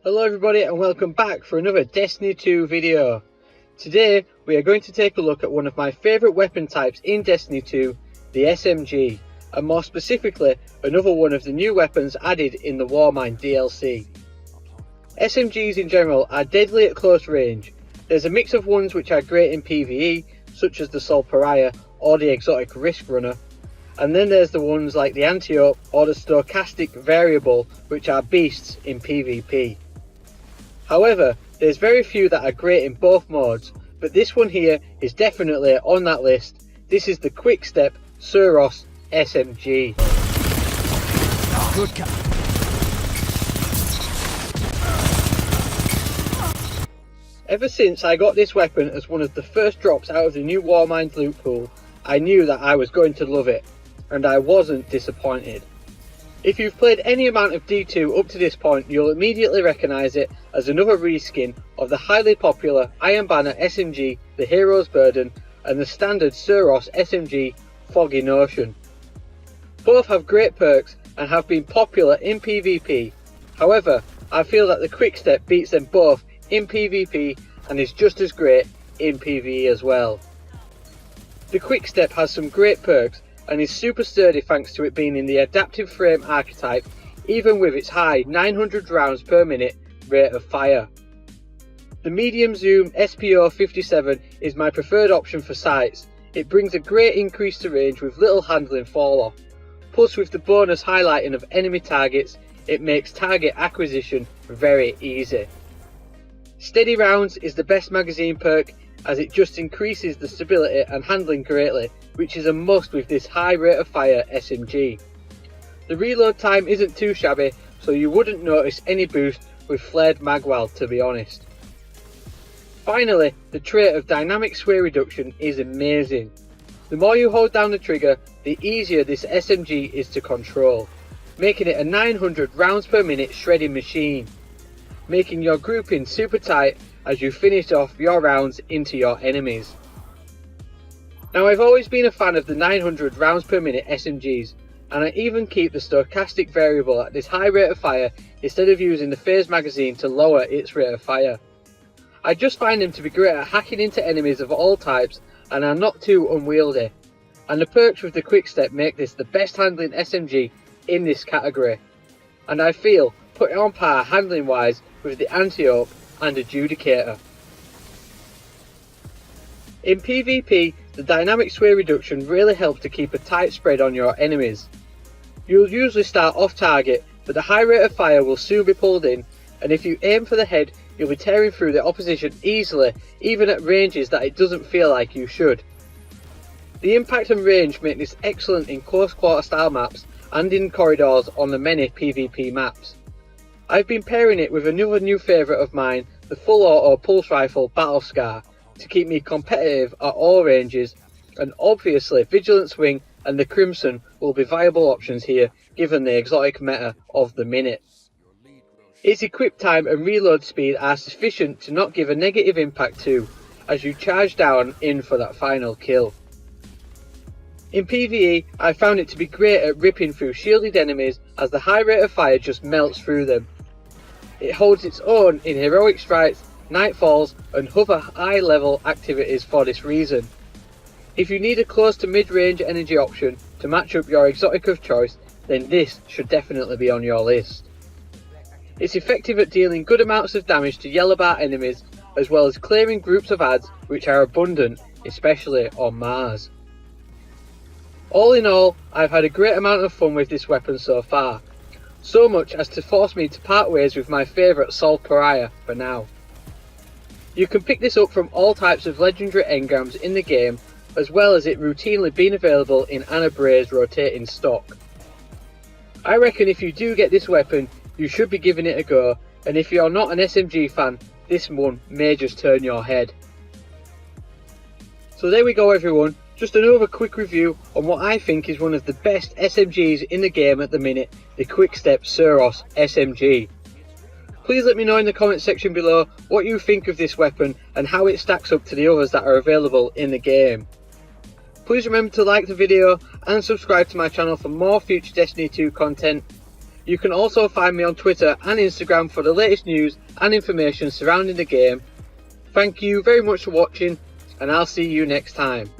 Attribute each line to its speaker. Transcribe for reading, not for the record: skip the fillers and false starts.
Speaker 1: Hello everybody and welcome back for another Destiny 2 video. Today we are going to take a look at one of my favourite weapon types in Destiny 2, the SMG, and more specifically another one of the new weapons added in the Warmind DLC. SMGs in general are deadly at close range. There's a mix of ones which are great in PvE, such as the Sol Pariah or the exotic Risk Runner, and then there's the ones like the Antiope or the Stochastic Variable, which are beasts in PvP. However, there's very few that are great in both modes, but this one here is definitely on that list. This is the Quickstep Suros SMG.
Speaker 2: Good.
Speaker 1: Ever since I got this weapon as one of the first drops out of the new Warmind loot pool, I knew that I was going to love it, and I wasn't disappointed. If you've played any amount of D2 up to this point, you'll immediately recognise it as another reskin of the highly popular Iron Banner SMG, the Hero's Burden, and the standard Suros SMG, Foggy Notion. Both have great perks and have been popular in PvP. However, I feel that the Quickstep beats them both in PvP and is just as great in PvE as well. The Quickstep has some great perks and is super sturdy thanks to it being in the adaptive frame archetype, even with its high 900 rounds per minute rate of fire. The medium zoom SPO 57 is my preferred option for sights. It brings a great increase to range with little handling fall off. Plus, with the bonus highlighting of enemy targets, it makes target acquisition very easy. Steady rounds is the best magazine perk, as it just increases the stability and handling greatly, which is a must with this high rate of fire SMG. The reload time isn't too shabby, so you wouldn't notice any boost with flared magwell, to be honest. Finally, the trait of dynamic sway reduction is amazing. The more you hold down the trigger, the easier this SMG is to control, making it a 900 rounds per minute shredding machine, making your grouping super tight as you finish off your rounds into your enemies. Now, I've always been a fan of the 900 rounds per minute SMGs, and I even keep the stochastic variable at this high rate of fire instead of using the phase magazine to lower its rate of fire. I just find them to be great at hacking into enemies of all types and are not too unwieldy, and the perks with the Quickstep make this the best handling SMG in this category, and I feel put it on par handling wise with the Antiope and Adjudicator. In PvP, the dynamic sway reduction really helps to keep a tight spread on your enemies. You'll usually start off target, but the high rate of fire will soon be pulled in, and if you aim for the head, you'll be tearing through the opposition easily, even at ranges that it doesn't feel like you should. The impact and range make this excellent in close quarter style maps and in corridors on the many PvP maps. I've been pairing it with another new favourite of mine, the full auto pulse rifle Battle Scar, to keep me competitive at all ranges, and obviously Vigilant Swing and the Crimson will be viable options here given the exotic meta of the minute. Its equip time and reload speed are sufficient to not give a negative impact to, as you charge down in for that final kill. In PvE, I found it to be great at ripping through shielded enemies as the high rate of fire just melts through them. It holds its own in heroic strikes, nightfalls and other high level activities for this reason. If you need a close to mid range energy option to match up your exotic of choice, then this should definitely be on your list. It's effective at dealing good amounts of damage to yellow bar enemies, as well as clearing groups of adds which are abundant, especially on Mars. All in all, I've had a great amount of fun with this weapon so far, so much as to force me to part ways with my favourite Sol Pariah for now. You can pick this up from all types of legendary engrams in the game, as well as it routinely being available in Anna Bray's rotating stock. I reckon if you do get this weapon, you should be giving it a go, and if you're not an SMG fan, this one may just turn your head. So there we go everyone, just another quick review on what I think is one of the best SMGs in the game at the minute, the Quickstep Suros SMG. Please let me know in the comment section below what you think of this weapon and how it stacks up to the others that are available in the game. Please remember to like the video and subscribe to my channel for more future Destiny 2 content. You can also find me on Twitter and Instagram for the latest news and information surrounding the game. Thank you very much for watching, and I'll see you next time.